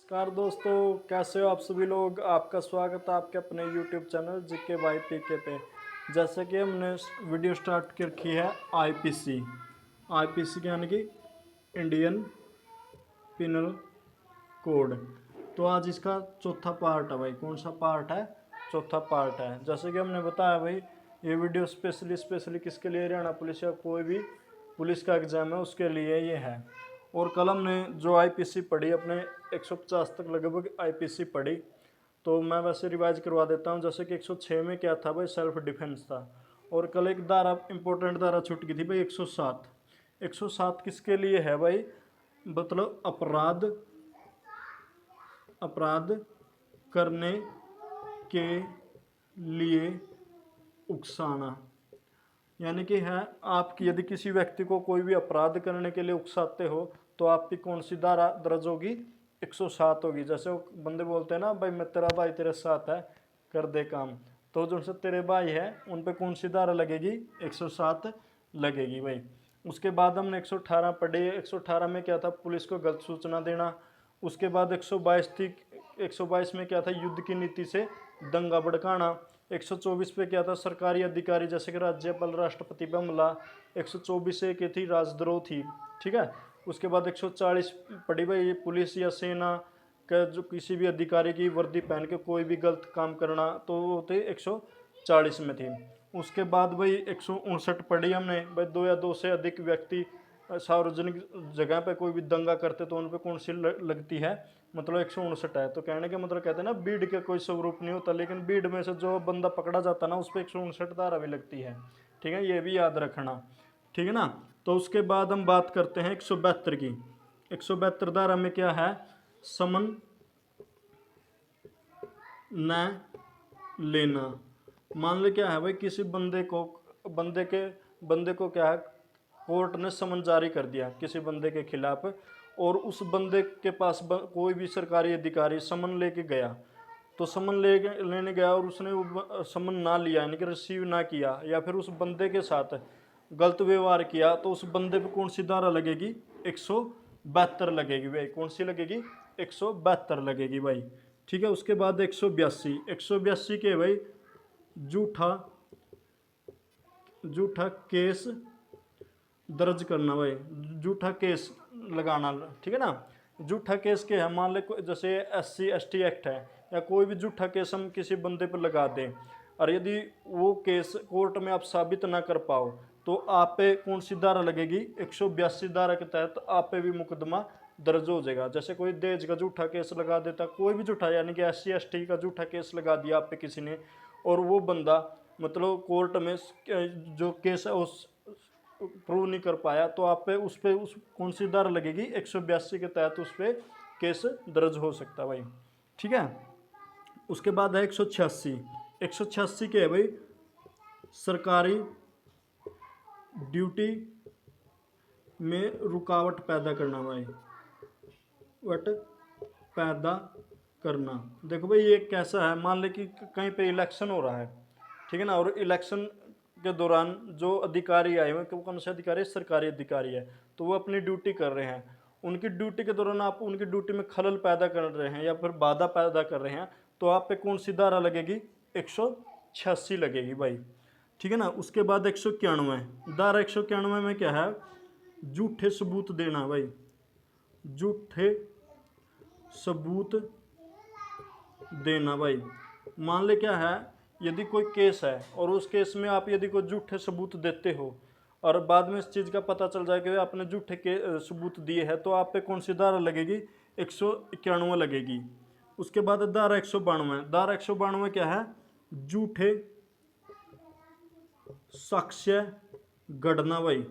नमस्कार दोस्तों, कैसे हो आप सभी लोग। आपका स्वागत है आपके अपने YouTube चैनल जीके बाई पीके पे। जैसे कि हमने वीडियो स्टार्ट कर रखी है आईपीसी के यानी कि इंडियन पिनल कोड। तो आज इसका चौथा पार्ट है भाई। कौन सा पार्ट है? चौथा पार्ट है। जैसे कि हमने बताया भाई, ये वीडियो स्पेशली किसके लिए, हरियाणा पुलिस या कोई भी पुलिस का एग्ज़ाम है उसके लिए ये है। और कल हमने जो आईपीसी पढ़ी, अपने 150 तक लगभग आईपीसी पढ़ी। तो मैं वैसे रिवाइज करवा देता हूँ। जैसे कि 106 में क्या था भाई, सेल्फ डिफेंस था। और कल एक धारा, इंपॉर्टेंट धारा छूट गई थी भाई, 107। 107 किसके लिए है भाई? मतलब अपराध करने के लिए उकसाना। यानी कि है, आपकी यदि किसी व्यक्ति को कोई भी अपराध करने के लिए उकसाते हो तो आपकी कौन सी धारा दर्ज होगी? 107 होगी। जैसे वो बंदे बोलते हैं ना, भाई मैं तेरा भाई तेरे साथ है, कर दे काम। तो जो से तेरे भाई है उन पे कौन सी धारा लगेगी? 107 लगेगी भाई। उसके बाद हमने 118 पढ़े। 118 में क्या था? पुलिस को गलत सूचना देना। उसके बाद 122 थी। 122 में क्या था? युद्ध की नीति से दंगा भड़काना। 124 पे क्या था? सरकारी अधिकारी जैसे कि राज्यपाल, राष्ट्रपति पे हमला। 124 से की थी राजद्रोह थी। ठीक है। उसके बाद 140 पड़ी भाई, पुलिस या सेना का जो किसी भी अधिकारी की वर्दी पहन के कोई भी गलत काम करना, तो वो थे 140 में थी। उसके बाद भाई 159 पढ़ी हमने भाई, दो या दो से अधिक व्यक्ति सार्वजनिक जगह पे कोई भी दंगा करते तो उन पे कौन सी लगती है? मतलब 159 है। तो कहने के मतलब, कहते हैं ना भीड़ का कोई स्वरूप नहीं होता, लेकिन भीड़ में से जो बंदा पकड़ा जाता ना उस पर 159 धारा भी लगती है। ठीक है, ये भी याद रखना। ठीक है ना। तो उसके बाद हम बात करते हैं 172 की। 172 धारा में क्या है? समन न लेना। मान ले क्या है भाई, किसी बंदे को क्या है, कोर्ट ने समन जारी कर दिया किसी बंदे के खिलाफ। और उस बंदे के पास कोई भी सरकारी अधिकारी समन लेके गया, तो समन लेने गया और उसने वो समन ना लिया, यानी कि रिसीव ना किया, या फिर उस बंदे के साथ गलत व्यवहार किया, तो उस बंदे पे कौन सी धारा लगेगी? 172 लगेगी भाई। कौन सी लगेगी? 172 लगेगी भाई। ठीक है। उसके बाद 182 के भाई, झूठा झूठा केस दर्ज करना भाई, झूठा केस लगाना। ठीक है ना। झूठा केस के है, मान ले जैसे SC ST एक्ट है, या कोई भी झूठा केस हम किसी बंदे पर लगा दें, और यदि वो केस कोर्ट में आप साबित ना कर पाओ, तो आप पे कौन सी धारा लगेगी? 182 धारा के तहत आप पे भी मुकदमा दर्ज हो जाएगा। जैसे कोई दहेज का झूठा केस लगा देता, कोई भी झूठा, यानी कि SC ST का झूठा केस लगा दिया आप पे किसी ने, और वो बंदा मतलब कोर्ट में जो केस है उस प्रूव नहीं कर पाया, तो आप पे उस कौन सी धारा लगेगी? 182 के तहत उस पर केस दर्ज हो सकता है भाई। ठीक है। उसके बाद है 186। 186 के है भाई, सरकारी ड्यूटी में रुकावट पैदा करना भाई। वट पैदा करना। देखो भाई, ये कैसा है? मान ले कि कहीं पे इलेक्शन हो रहा है, ठीक है ना, और इलेक्शन के दौरान जो अधिकारी आए हुए, कौन से अधिकारी? सरकारी अधिकारी है, तो वो अपनी ड्यूटी कर रहे हैं। उनकी ड्यूटी के दौरान आप उनकी ड्यूटी में खलल पैदा कर रहे हैं या फिर बाधा पैदा कर रहे हैं, तो आप पे कौन सी धारा लगेगी? 186 लगेगी भाई। ठीक है ना। उसके बाद 191 धारा। 191 में क्या है? झूठे सबूत देना भाई। झूठे सबूत देना भाई। मान ले क्या है, यदि कोई केस है और उस केस में आप यदि कोई झूठे सबूत देते हो, और बाद में इस चीज़ का पता चल जाए कि आपने झूठे के सबूत दिए हैं, तो आप पे कौन सी धारा लगेगी? 191 लगेगी। उसके बाद धारा 192। धारा 192 क्या है? झूठे साक्ष्य गढ़ना भाई।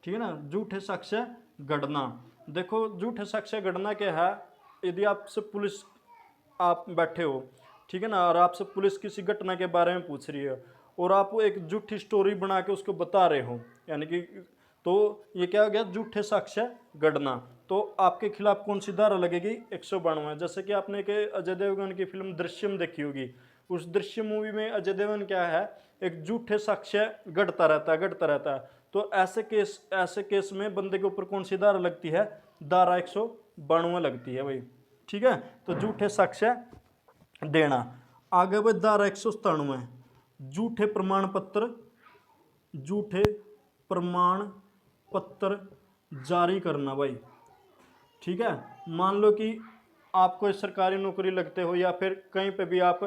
ठीक है ना। झूठे साक्ष्य गढ़ना। देखो, झूठे साक्ष्य गढ़ना क्या है? यदि आपसे पुलिस, आप बैठे हो, ठीक है ना, और आपसे पुलिस किसी घटना के बारे में पूछ रही है, और आप वो एक झूठी स्टोरी बना के उसको बता रहे हो, यानी कि, तो ये क्या हो गया? झूठे साक्ष्य गढ़ना। तो आपके खिलाफ कौन सी धारा लगेगी? 192। जैसे कि आपने के अजय देवगन की फिल्म दृश्यम देखी होगी। उस दृश्यम मूवी में अजय देवगन क्या है, एक झूठे साक्ष्य गढ़ता रहता है। तो ऐसे केस में बंदे के ऊपर कौन सी धारा लगती है, धारा 192 लगती है भाई। ठीक है, तो झूठे साक्ष्य देना। आगे भाई धारा 197 झूठे प्रमाण पत्र जारी करना भाई। ठीक है, मान लो कि आप कोई सरकारी नौकरी लगते हो या फिर कहीं पे भी आप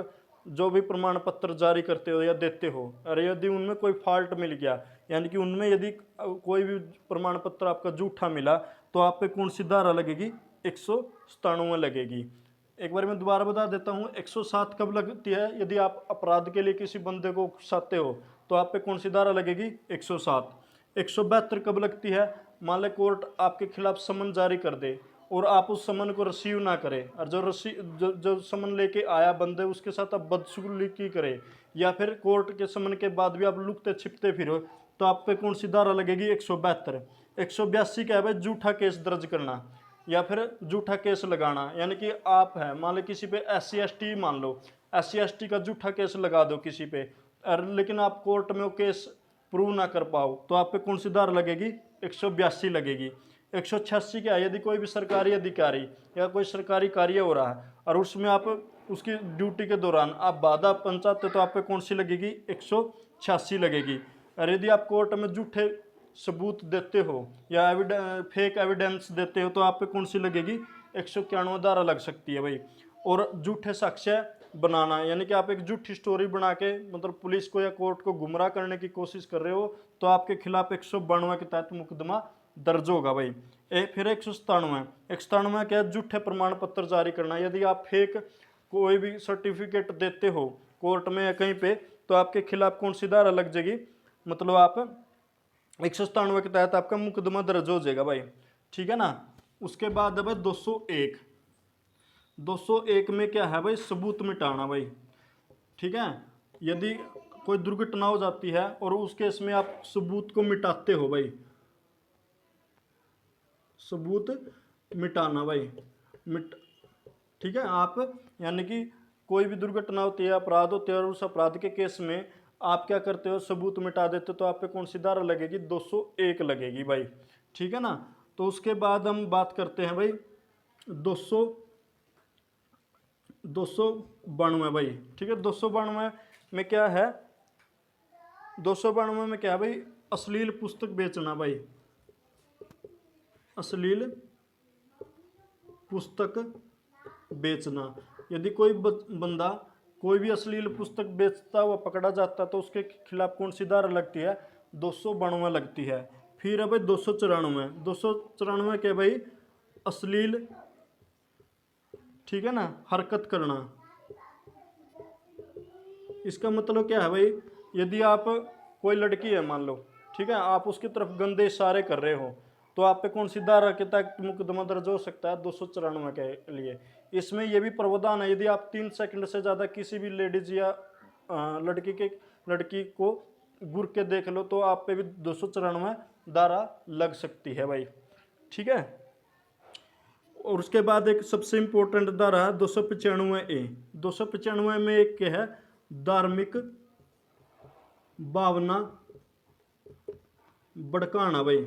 जो भी प्रमाण पत्र जारी करते हो या देते हो, और यदि उनमें कोई फॉल्ट मिल गया, यानी कि उनमें यदि कोई भी प्रमाण पत्र आपका झूठा मिला, तो आप पे कौन सी धारा लगेगी, 197 लगेगी। एक बार मैं दोबारा बता देता हूँ, 107 कब लगती है, यदि आप अपराध के लिए किसी बंदे को उकसाते हो तो आप पे कौन सी धारा लगेगी, 107। 172 कब लगती है, मान ले कोर्ट आपके खिलाफ समन जारी कर दे और आप उस समन को रिसीव ना करें, और जो समन लेके आया बंदे उसके साथ आप बदसलूकी करें, या फिर कोर्ट के समन के बाद भी आप लुकते छिपते फिरो, तो आप पे कौन सी धारा लगेगी, 172। 182 क्या है भाई, झूठा केस दर्ज करना या फिर झूठा केस लगाना, यानी कि आप है मान लो किसी पे SC ST, मान लो SC ST का झूठा केस लगा दो किसी पे, और लेकिन आप कोर्ट में वो केस प्रूव ना कर पाओ, तो आप पे कौन सी धारा लगेगी, 182 लगेगी। 186 क्या है, यदि कोई भी सरकारी अधिकारी या कोई सरकारी कार्य हो रहा है और उसमें आप उसकी ड्यूटी के दौरान आप बाधा पहुंचाते, तो आप पे कौन सी लगेगी, 186 लगेगी। और यदि आप कोर्ट में झूठे सबूत देते हो या फेक एविडेंस देते हो, तो आप पे कौन सी लगेगी, 191 धारा लग सकती है भाई। और झूठे साक्ष्य बनाना, यानी कि आप एक झूठी स्टोरी बना के मतलब पुलिस को या कोर्ट को गुमराह करने की कोशिश कर रहे हो, तो आपके खिलाफ 192 के तहत मुकदमा दर्ज होगा भाई। फिर 197 क्या है, झूठे प्रमाण पत्र जारी करना, यदि आप फेक कोई भी सर्टिफिकेट देते हो कोर्ट में या कहीं पे, तो आपके खिलाफ कौन सी धारा लग जाएगी, मतलब आप 197 के तहत आपका मुकदमा दर्ज हो जाएगा भाई। ठीक है ना। उसके बाद है भाई 201 में क्या है भाई, सबूत मिटाना भाई। ठीक है, यदि कोई दुर्घटना हो जाती है और उस केस में आप सबूत को मिटाते हो भाई, सबूत मिटाना भाई ठीक है, आप यानी कि कोई भी दुर्घटना होती है, अपराध होते हैं, और उस अपराध के केस में आप क्या करते हो, सबूत मिटा देते हो, तो आप पे कौन सी धारा लगेगी, 201 लगेगी भाई। ठीक है ना। तो उसके बाद हम बात करते हैं भाई 292 भाई। ठीक है, 292 में क्या है, 292 में क्या है भाई, अश्लील पुस्तक बेचना भाई। अश्लील पुस्तक बेचना, यदि कोई बंदा कोई भी अश्लील पुस्तक बेचता हुआ पकड़ा जाता है, तो उसके खिलाफ कौन सी धारा लगती है, 292 लगती है। फिर है भाई 294 क्या भाई, अश्लील, ठीक है ना, हरकत करना। इसका मतलब क्या है भाई, यदि आप कोई लड़की है मान लो, ठीक है, आप उसकी तरफ गंदे इशारे कर रहे हो, तो आप पे कौन सी धारा के तहत मुकदमा दर्ज हो सकता है, 294 के लिए। इसमें यह भी प्रावधान है, यदि आप 3 सेकंड से ज़्यादा किसी भी लेडीज या लड़की को घूर के देख लो, तो आप पे भी 294 धारा लग सकती है भाई। ठीक है। और उसके बाद एक सबसे इम्पोर्टेंट धारा है 295A। 295 में एक क्या है, धार्मिक भावना भड़काना भाई।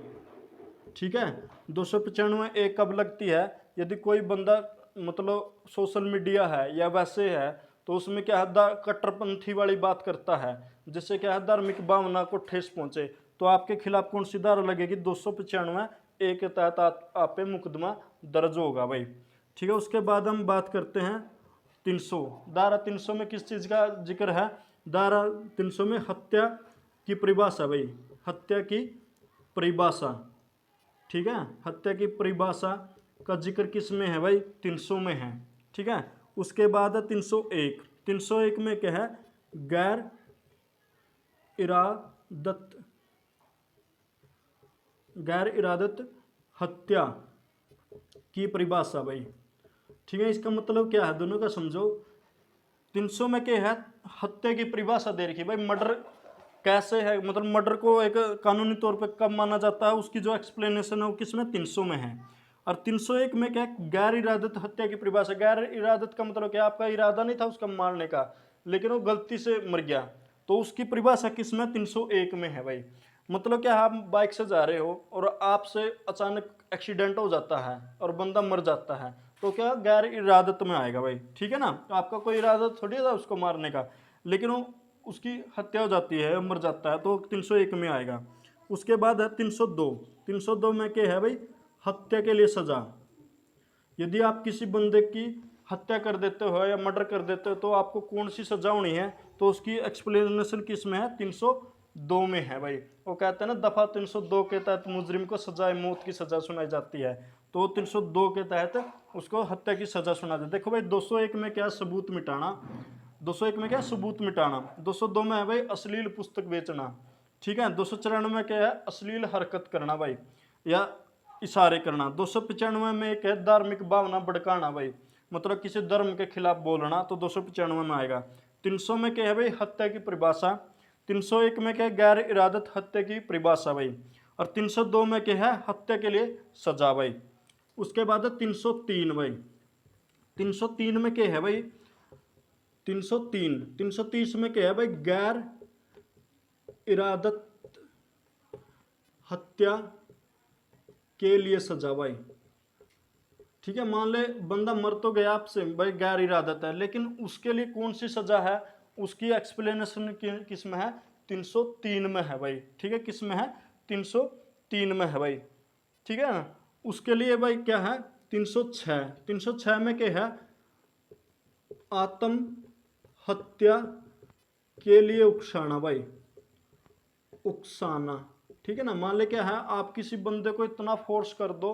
ठीक है, 295A कब लगती है, यदि कोई बंदा मतलब सोशल मीडिया है या वैसे है, तो उसमें क्या है, कट्टरपंथी वाली बात करता है, जिससे क्या है धार्मिक भावना को ठेस पहुंचे, तो आपके खिलाफ कौन सी धारा लगेगी, 295A के तहत आप पे मुकदमा दर्ज होगा भाई। ठीक है। उसके बाद हम बात करते हैं 300। धारा 300 में किस चीज़ का जिक्र है, धारा 300 में हत्या की परिभाषा भाई, हत्या की परिभाषा। ठीक है, हत्या की परिभाषा का जिक्र किस में है भाई, 300 में है। ठीक है। उसके बाद है 301। 301 में क्या है, गैर इरादत हत्या की परिभाषा भाई। ठीक है, इसका मतलब क्या है, दोनों का समझो। 300 में क्या है, हत्या की परिभाषा दे रखी भाई, मर्डर कैसे है, मतलब मर्डर को एक कानूनी तौर पे कब माना जाता है, उसकी जो एक्सप्लेनेशन है वो किसमें, 300 में है। और 301 में क्या, गैर इरादत हत्या की परिभाषा। गैर इरादत का मतलब क्या, आपका इरादा नहीं था उसका मारने का, लेकिन वो गलती से मर गया, तो उसकी परिभाषा किसमें, 301 में है भाई। मतलब क्या है, आप बाइक से जा रहे हो और आपसे अचानक एक्सीडेंट हो जाता है और बंदा मर जाता है, तो क्या गैर इरादत में आएगा भाई, ठीक है ना। आपका कोई इरादा थोड़ी था उसको मारने का, लेकिन वो उसकी हत्या हो जाती है, मर जाता है, तो 301 में आएगा। उसके बाद है 302। 302 में क्या है भाई, हत्या के लिए सजा। यदि आप किसी बंदे की हत्या कर देते हो या मर्डर कर देते हो तो आपको कौन सी सजा होनी है, तो उसकी एक्सप्लेनेशन किस में है, 302 में है भाई। वो कहते हैं ना दफा 302 के तहत मुजरिम को सजाए मौत की सजा सुनाई जाती है, तो 302 के तहत उसको हत्या की सजा सुना जाती है। देखो भाई 201 में क्या, सबूत मिटाना। 201 में क्या है, सबूत मिटाना। 202 में है भाई अश्लील पुस्तक बेचना, ठीक है। 294 में क्या है, अश्लील हरकत करना भाई, या इशारे करना। 295 में एक है धार्मिक भावना भड़काना भाई, मतलब किसी धर्म के खिलाफ बोलना, तो 295 में आएगा। 300 में क्या है भाई, हत्या की परिभाषा। 301 में क्या है, गैर इरादत हत्या की परिभाषा भाई। और 302 में क्या है, हत्या के लिए सजा भाई। उसके बाद है 303 भाई। 303 में क्या है भाई, 330 में क्या है भाई, गैर इरादत हत्या के लिए सजा भाई, ठीक है। मान ले बंदा मर तो गया आपसे भाई, गैर इरादत है, लेकिन उसके लिए कौन सी सजा है, उसकी एक्सप्लेनेशन किस में है, 303 में है भाई, ठीक है। किस में है, 303 में है भाई, ठीक है ना। उसके लिए भाई क्या है, 306। 306 में क्या है, आत्म हत्या के लिए उकसाना भाई, उकसाना, ठीक है ना। मान ले क्या है, आप किसी बंदे को इतना फोर्स कर दो,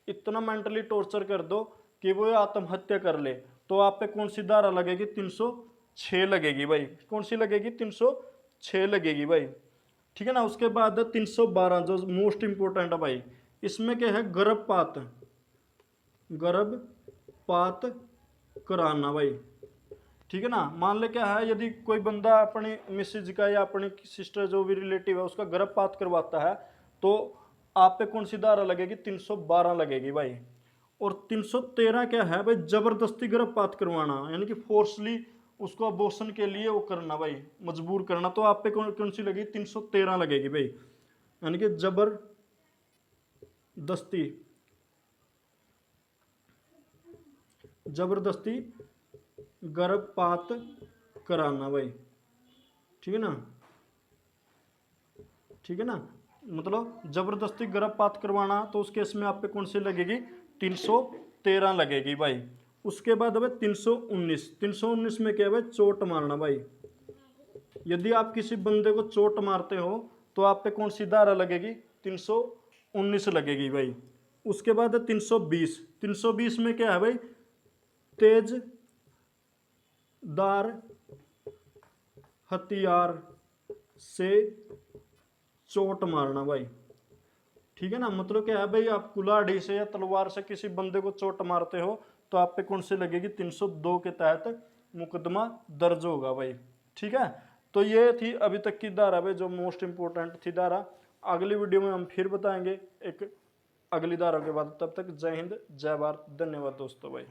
इतना मेंटली टॉर्चर कर दो कि वो आत्महत्या कर ले, तो आप पे कौन सी धारा लगेगी, 306 लगेगी भाई। कौन सी लगेगी, 306 लगेगी भाई, ठीक है ना। उसके बाद 312 जो मोस्ट इंपोर्टेंट है भाई, इसमें क्या है, गर्भपात, गर्भपात कराना भाई, ठीक है ना। मान ले क्या है, यदि कोई बंदा अपनी मिसेज का या अपनी सिस्टर जो भी रिलेटिव है उसका गर्भपात करवाता है, तो आप पे कौन सी धारा लगेगी, 312 लगेगी भाई। और 313 क्या है भाई, जबरदस्ती गर्भपात करवाना, यानी कि फोर्सली उसको अबॉर्शन के लिए वो करना भाई, मजबूर करना, तो आप पे कौन कौन सी लगेगी, 313 लगेगी भाई, यानी कि जबरदस्ती, जबरदस्ती गर्भपात कराना भाई, ठीक है ना, ठीक है ना। मतलब जबरदस्ती गर्भपात करवाना, तो उस केस में आप पे कौन सी लगेगी, 313 लगेगी भाई। उसके बाद भाई 319। 319 में क्या है भाई, चोट मारना भाई। यदि आप किसी बंदे को चोट मारते हो तो आप पे कौन सी धारा लगेगी, 319 लगेगी भाई। उसके बाद है 320। 320 में क्या है भाई, तेज दार हथियार से चोट मारना भाई, ठीक है ना। मतलब क्या है भाई, आप कुल्हाड़ी से या तलवार से किसी बंदे को चोट मारते हो तो आप पे कौन सी लगेगी, 302 के तहत मुकदमा दर्ज होगा भाई, ठीक है। तो ये थी अभी तक की धारा भाई, जो मोस्ट इंपोर्टेंट थी धारा। अगली वीडियो में हम फिर बताएंगे एक अगली धारा के बाद। तब तक जय हिंद, जय भारत, धन्यवाद दोस्तों भाई।